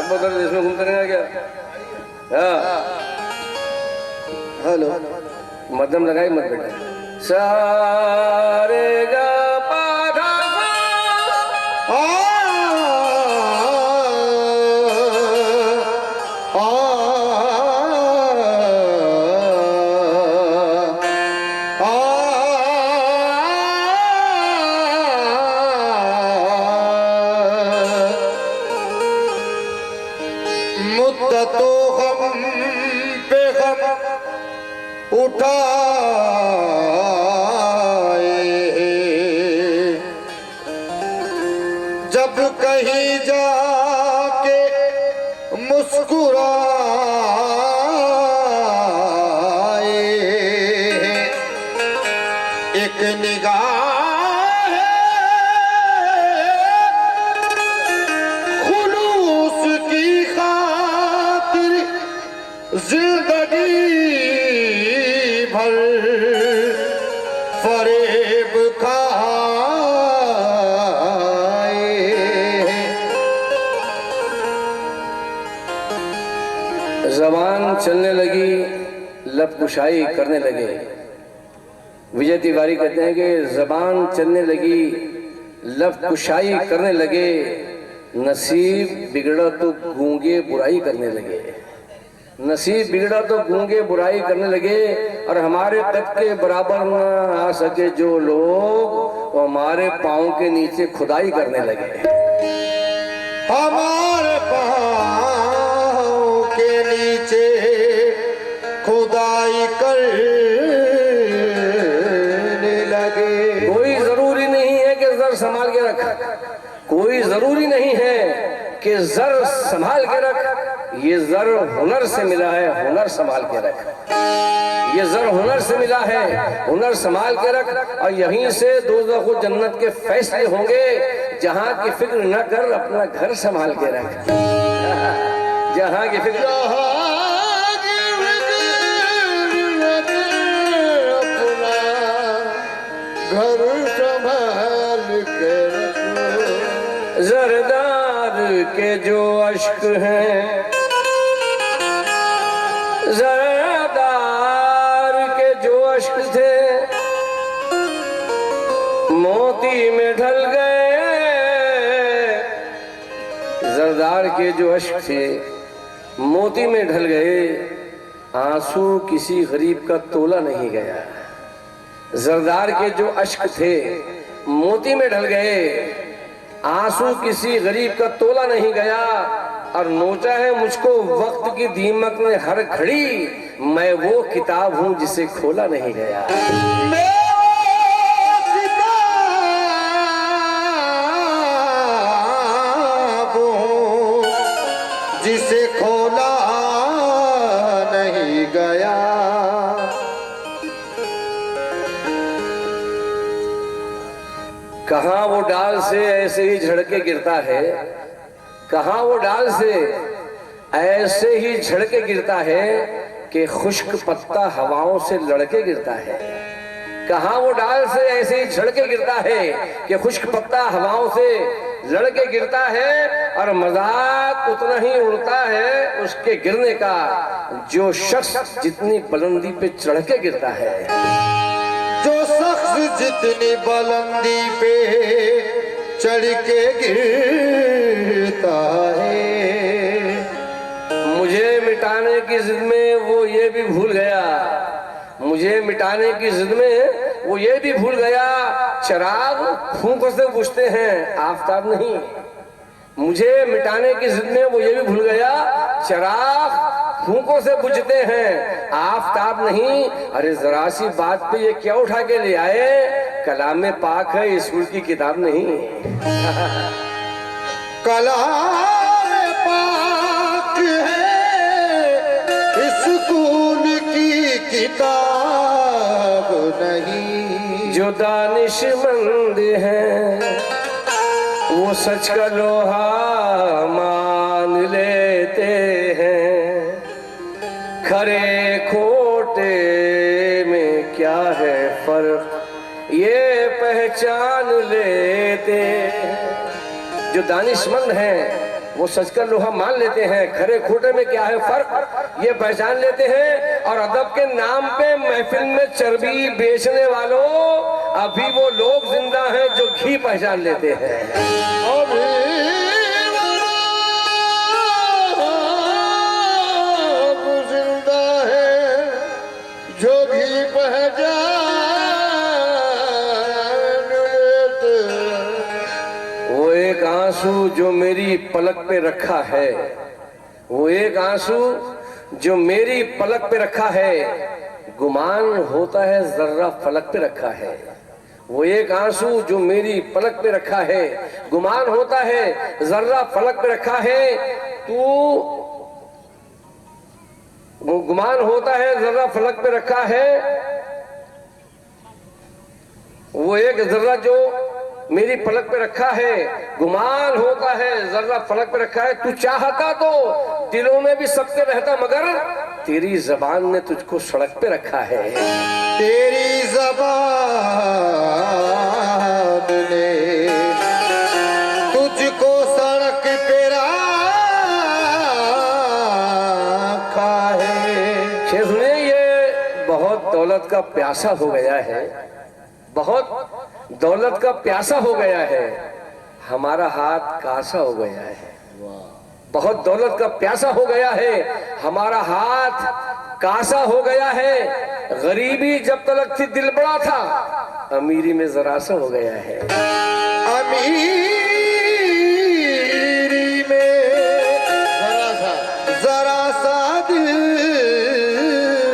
उधर देश में घूमते रहेगा क्या? हाँ हेलो मध्यम लगाई मत बेटा। सारे गा पा धा सा। मुद्दतो गम पे गम उठाए, जब कहीं जाके मुस्कुराए, एक निगाह खुलूस की खातिर जिंदगी भर फरेब खाए। जबान चलने लगी, लब कुशाई करने लगे। विजय तिवारी कहते हैं कि जबान चलने लगी, लब कुशाई करने लगे, नसीब बिगड़ा तो गूंगे बुराई करने लगे। नसीब बिगड़ा तो गूंगे बुराई करने लगे, और हमारे कद के बराबर न आ सके जो लोग, वो हमारे पाँव के नीचे खुदाई करने लगे। हमारे पाँव के नीचे खुदाई करने लगे। कोई जरूरी नहीं है कि जर संभाल के रख, कोई जरूरी नहीं है कि जर संभाल के रख। ये जर हुनर से मिला है, हुनर संभाल के रख। ये जर हुनर से मिला है, हुनर संभाल के रख। और यहीं से दोज़ख व जन्नत के फैसले होंगे। जहां की फिक्र न कर, अपना घर संभाल के रख। जहां की फिक्र घर संभाल के रखो। जरदार के जो अश्क हैं, जरदार के जो अश्क थे, मोती में ढल गए। जरदार के जो अश्क थे, मोती में ढल गए। आंसू किसी गरीब का तोला नहीं गया। जरदार के जो अश्क थे, मोती में ढल गए। आंसू किसी गरीब का तोला नहीं गया। और नोचा है मुझको वक्त की दीमक ने हर घड़ी, मैं वो किताब हूं जिसे खोला नहीं गया। जिसे खोला नहीं गया। कहां वो डाल से ऐसे ही झड़के गिरता है, कहां वो डाल से ऐसे ही झड़के गिरता है कि खुश्क पत्ता हवाओं से लड़के गिरता है। कहां वो डाल से ऐसे ही झड़के गिरता है कि खुश्क पत्ता हवाओं से लड़के गिरता है। और मजाक उतना ही उड़ता है उसके गिरने का, जो शख्स जितनी बुलंदी पे चढ़ के गिरता है। जो शख्स जितनी बुलंदी पे चढ़ के गिरता है। मुझे मिटाने की जिद में वो ये भी भूल गया, मुझे मिटाने की जिद में वो ये भी भूल गया, चिराग फूंकों से बुझते हैं, आफताब नहीं। मुझे मिटाने की जिद में वो ये भी भूल गया, चिराग फूंकों से बुझते हैं, आफताब नहीं। अरे जरा सी बात पे ये क्या उठा के ले आए? कलाम पाक है, स्कूल की किताब नहीं। कलाम पाक है, स्कूल की किताब नहीं। जो दानिशमंद हैं वो सच का लोहा मान लेते हैं। खरे खोटे में क्या है फर्क, ये पहचान लेते हैं। जो दानिशमंद हैं वो सच का लोहा मान लेते हैं, खरे खोटे में क्या है फर्क ये पहचान लेते हैं। और अदब के नाम पे महफिल में चर्बी बेचने वालों, अभी वो लोग जिंदा हैं जो घी पहचान लेते हैं। जिंदा है जो भी पहचान लेते हैं। वो एक आंसू जो मेरी पलक पे रखा है, वो एक आंसू जो मेरी पलक पे रखा है, गुमान होता है जर्रा फलक पे रखा है। वो एक आंसू जो मेरी पलक पे रखा है, गुमान होता है जर्रा फलक पे रखा है। तू वो गुमान होता है जर्रा फलक पे रखा है, वो एक जर्रा जो मेरी पलक पे रखा है, गुमान होता है जर्रा फलक पे रखा है। तू चाहता तो दिलों में भी सबके रहता, मगर तेरी जबान ने तुझको सड़क पे रखा है। तेरी जबान ने तुझको सड़क पे रखा है। शेर सुनिए, ये बहुत दौलत का प्यासा हो गया है, बहुत दौलत का प्यासा हो गया है, हमारा हाथ कासा हो गया है। बहुत दौलत का प्यासा हो गया है, हमारा हाथ कासा हो गया है। गरीबी जब तलक थी दिल बड़ा था, अमीरी में जरा सा हो गया है। अमीरी में जरा सा दिल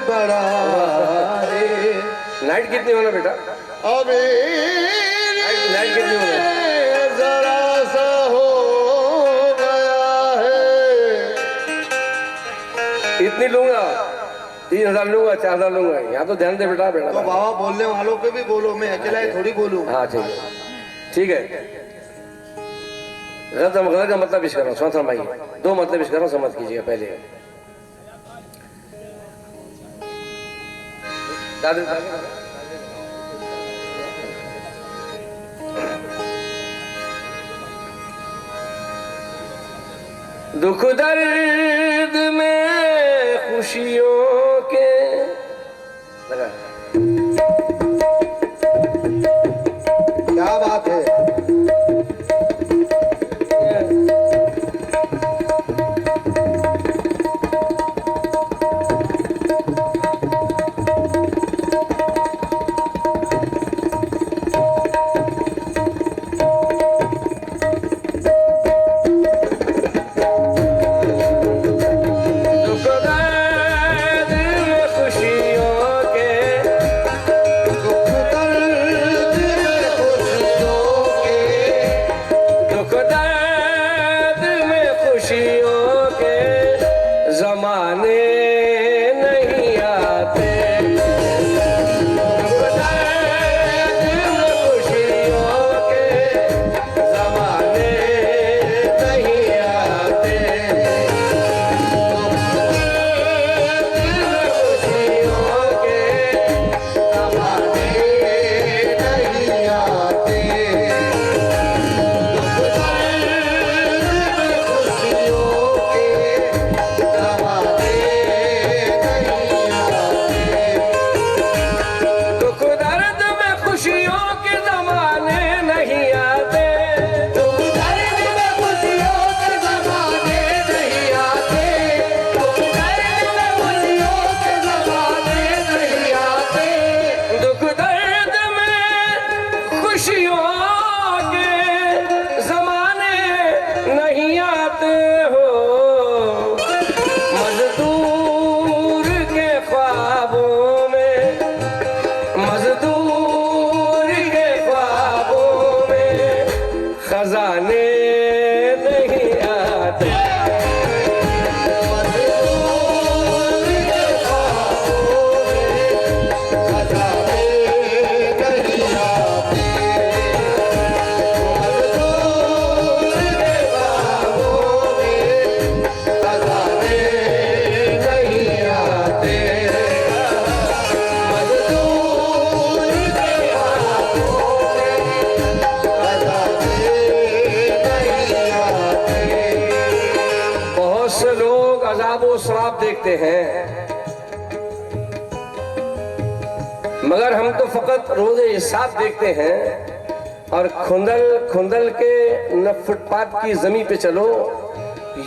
बड़ा है। लाइट कितनी होना बेटा? अभी लाइट कितनी होना? जरा सा हो गया है। इतनी लूंगा, 3000 लूंगा, 4000 लूंगा। यहाँ तो ध्यान दे बेटा। तो बाबा बोलने वालों पे भी बोलो, मैं अकेला ही थोड़ी बोलूं। हाँ ठीक है, ठीक है। गलत का मतलब इस कर रहा हूँ, समझ भाई, 2 मतलब इस कर रहा हूँ, समझ कीजिएगा पहले। दुख दर्द में खुशियों के लगा। क्या बात है। दुख दर्द देखते हैं, मगर हम तो फकत रोजे हिसाब देखते हैं। और खुंदल के न फुटपाथ की जमीन पे चलो,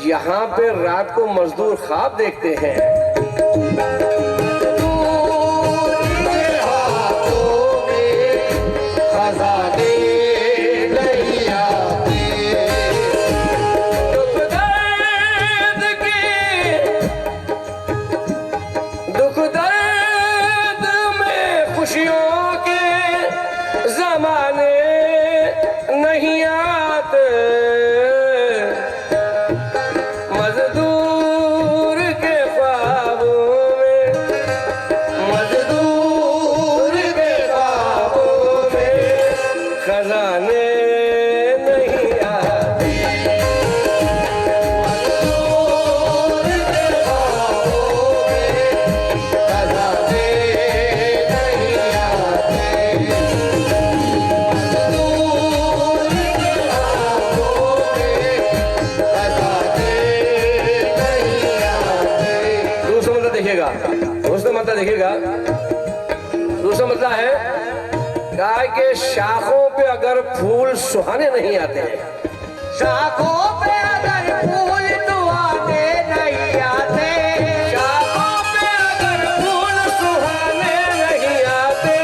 यहाँ पे रात को मजदूर ख्वाब देखते हैं। दुख दर्द में खुशियों के जमाने नहीं आते, मजदूर के ख्वाबों में, मजदूर के ख्वाबों में खजाने नहीं आते। दूसरा मतलब देखिएगा, दूसरा मतलब है गाय के शाखों पे अगर फूल सुहाने नहीं आते, शाखों पे अगर फूल दुआने नहीं आते, शाखों पे अगर फूल सुहाने नहीं आते,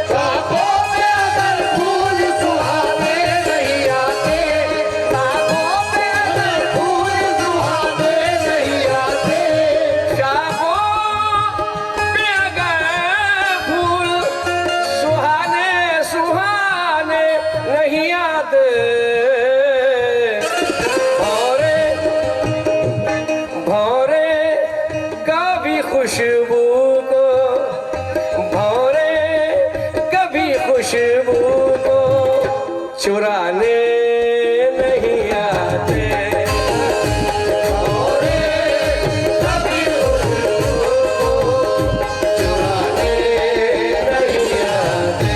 शाखों पे अगर फूल सुहाने नहीं आते, शाखों पे अगर फूल सुहाने नहीं आते, शाखों पे अगर फूल सुहाने सुहाने नहीं आते, भौरे कभी खुशबू को, भौरे कभी खुशबू को चुराने नहीं आते। भौरे कभी खुशबू को चुराने नहीं आते,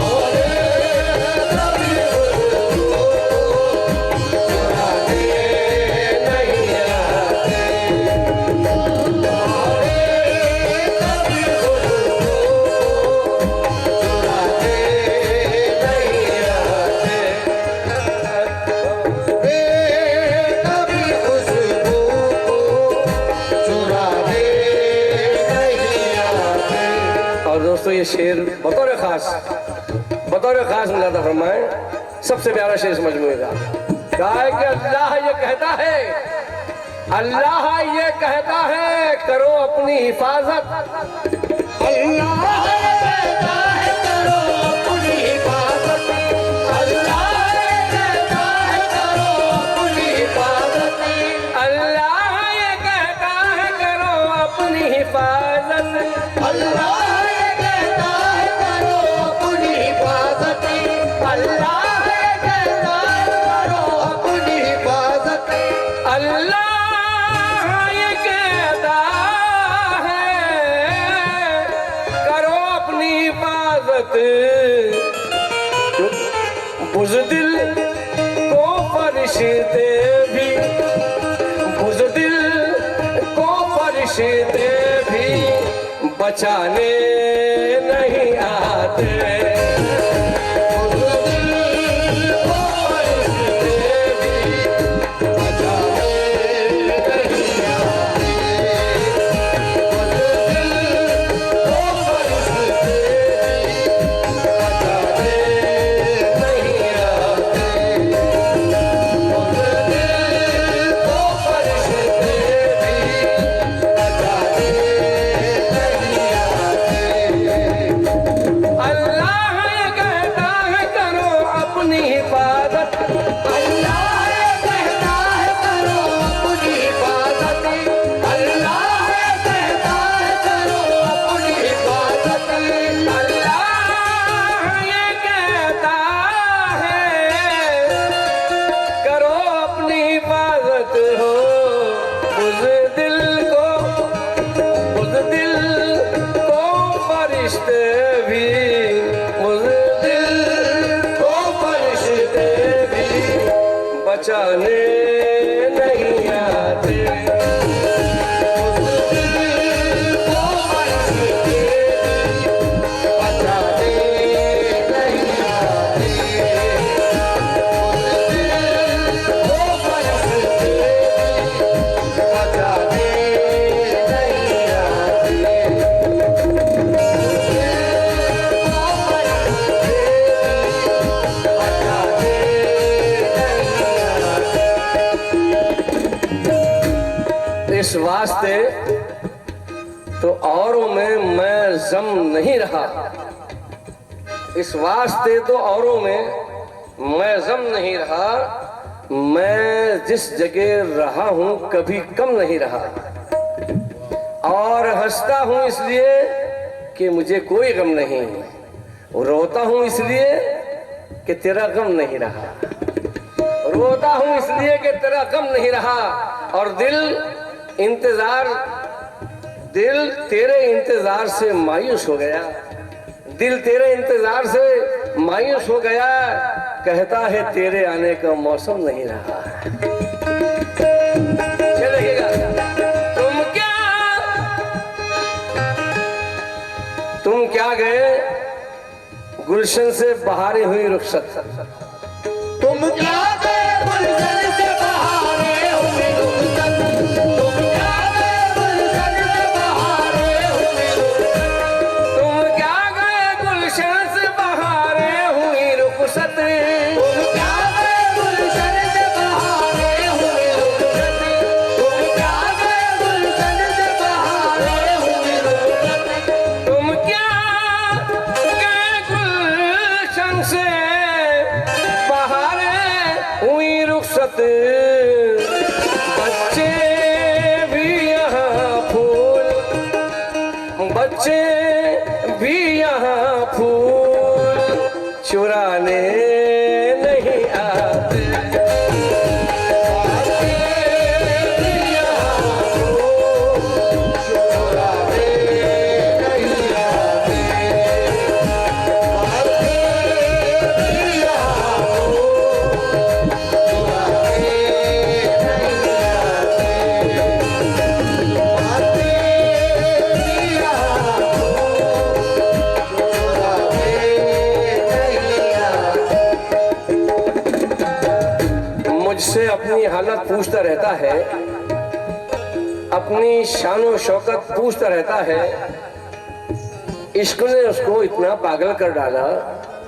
भौरे कभी खुशबू को चुराने नहीं आते, कभी खुशबू को चुराने नहीं आते। और दोस्तों ये शेर बतौर खास मुलादा फरमाए, सबसे प्यारा शेर इस मजमूए का। गाय के अल्लाह ये कहता है, अल्लाह ये कहता है करो अपनी हिफाजत, अल्लाह ये कहता है करो अपनी हिफाजत, अल्लाह ये कहता है करो अपनी हिफाजत, अल्लाह ये कहता है करो अपनी हिफाजत, अल्लाह ये कहता है करो अपनी हिफाजत, अल्लाह ये कहता है करो अपनी हिफाजत, अल्लाह ये कहता है करो अपनी हिफाजत। बुज़दिल को फरिश्ते भी, बुज़दिल को फरिश्ते भी बचाने नहीं आते। अल्लाह तो औरों में मैं जम नहीं रहा, इस वास्ते तो औरों में मैं जम नहीं रहा, मैं जिस जगह रहा हूं कभी कम नहीं रहा। और हंसता हूं इसलिए कि मुझे कोई गम नहीं, रोता हूं इसलिए कि तेरा गम नहीं रहा, रोता हूं इसलिए कि तेरा गम नहीं रहा। और दिल तेरे इंतजार से मायूस हो गया, दिल तेरे इंतजार से मायूस हो गया, कहता है तेरे आने का मौसम नहीं रहा। देखिएगा, तुम क्या गए गुलशन से बहारी हुई रुखसत, तुम क्या गए गुलशन से बहारे हुए रुखसत, तुम क्या गए गुलशन से बहारे हुए रुखसत, तुम क्या गए गुलशन से बहारे हुई रुखसत, तुम क्या गए गुलशन से बहारे हुए रुखसत, तुम क्या गए गुलशन से बहारे हुए रुखसत, तुम क्या गए गुलशन से बहारे हुई रुखसत। बच्चे भी यहाँ फूल, बच्चे भी यहाँ फूल चुराने नहीं आते, मुझसे अपनी हालत पूछता रहता है, अपनी शानो शौकत पूछता रहता है। इश्क ने उसको इतना पागल कर डाला,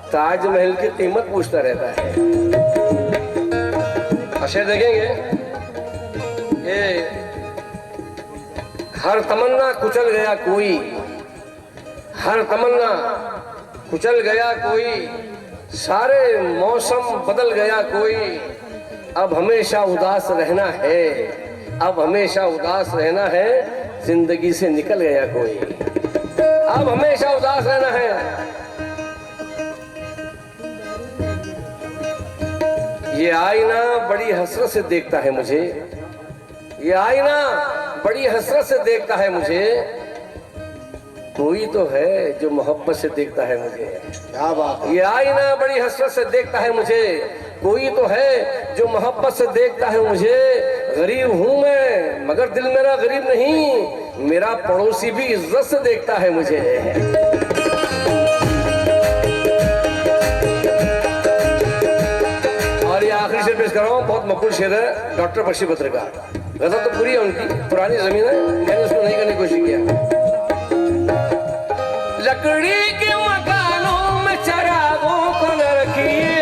ताजमहल की कीमत पूछता रहता है। अशे देखेंगे ये हर तमन्ना कुचल गया कोई, हर तमन्ना कुचल गया कोई, सारे मौसम बदल गया कोई, अब हमेशा उदास रहना है, अब हमेशा उदास रहना है, जिंदगी से निकल गया कोई, अब हमेशा उदास रहना है। ये आईना बड़ी हसरत से देखता है मुझे, ये आईना बड़ी हसरत से देखता है मुझे, कोई तो है जो मोहब्बत से देखता है मुझे। क्या बात है। ये आईना बड़ी हसरत से देखता है मुझे, कोई तो है जो मोहब्बत से देखता है मुझे। गरीब हूं मैं मगर दिल मेरा गरीब नहीं, मेरा पड़ोसी भी इज्जत से देखता है मुझे। और ये आखिरी शेर पेश कर रहा हूं, बहुत मकबूल शेर है डॉक्टर बख्शी बत्र का। गजल तो पूरी है उनकी, पुरानी जमीन है, मैंने उसको नहीं करने की कोशिश किया। लकड़ी के मकानों में चरागों को न रखिए,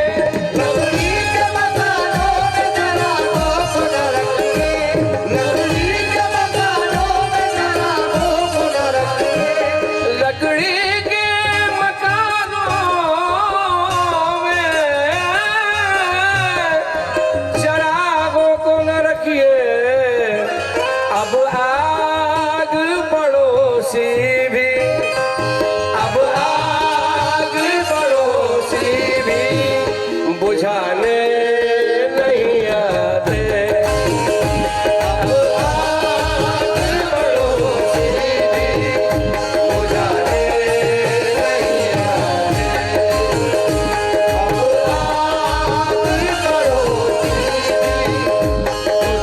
लकड़ी के मकानों में चरागों को न रखिए, लकड़ी के मकानों में चरागों को न रखिए, लकड़ी के मकानों में चरागों को न रखिए। अब आग पड़ोसी भी, अब आग पड़ोसी भी बुझाने नहीं आते, अब आग पड़ोसी भी बुझाने नहीं आते, अब आग पड़ोसी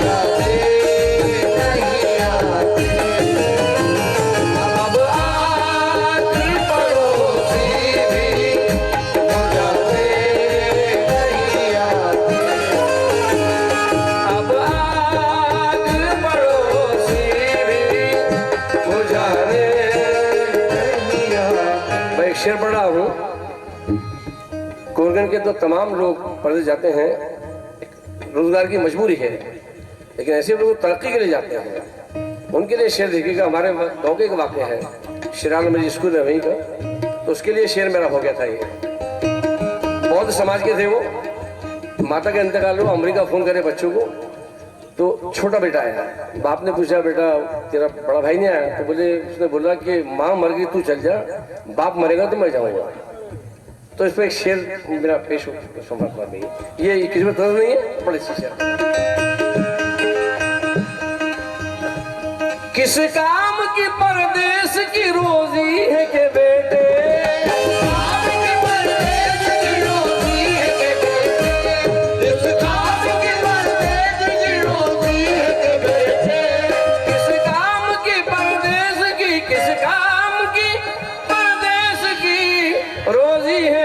बुझाने नहीं आते, अब आग पड़ोसी भी बुझाने नहीं आते, अब आग पड़ोसी भी बुझाने। नहीं आते। मैं एक शेर पढ़ रहा हूँ, कोरगन के तो तमाम लोग परदेश जाते हैं, रोजगार की मजबूरी है, लेकिन ऐसे लोग तरक्की के लिए जाते हैं। उनके लिए शेर देखिएगा। हमारे गाँव के एक वाक्य है, शिराल में स्कूल है वहीं का, तो उसके लिए शेर मेरा हो गया था। ये बौद्ध समाज के थे वो। माता के इंतकाल हुआ, अमेरिका फोन करे बच्चों को, तो छोटा बेटा आया। बाप ने पूछा बेटा तेरा बड़ा भाई नहीं आया? तो बोले, उसने बोला कि माँ मर गई तू चल जा, बाप मरेगा तो मैं जाऊंगा। तो इस पर एक शेर मेरा पेश परमात्मा में, ये किसी में तरह नहीं है, बड़े अच्छी शेर। किस काम की परदेश की रोजी है के बेटे, रोजी है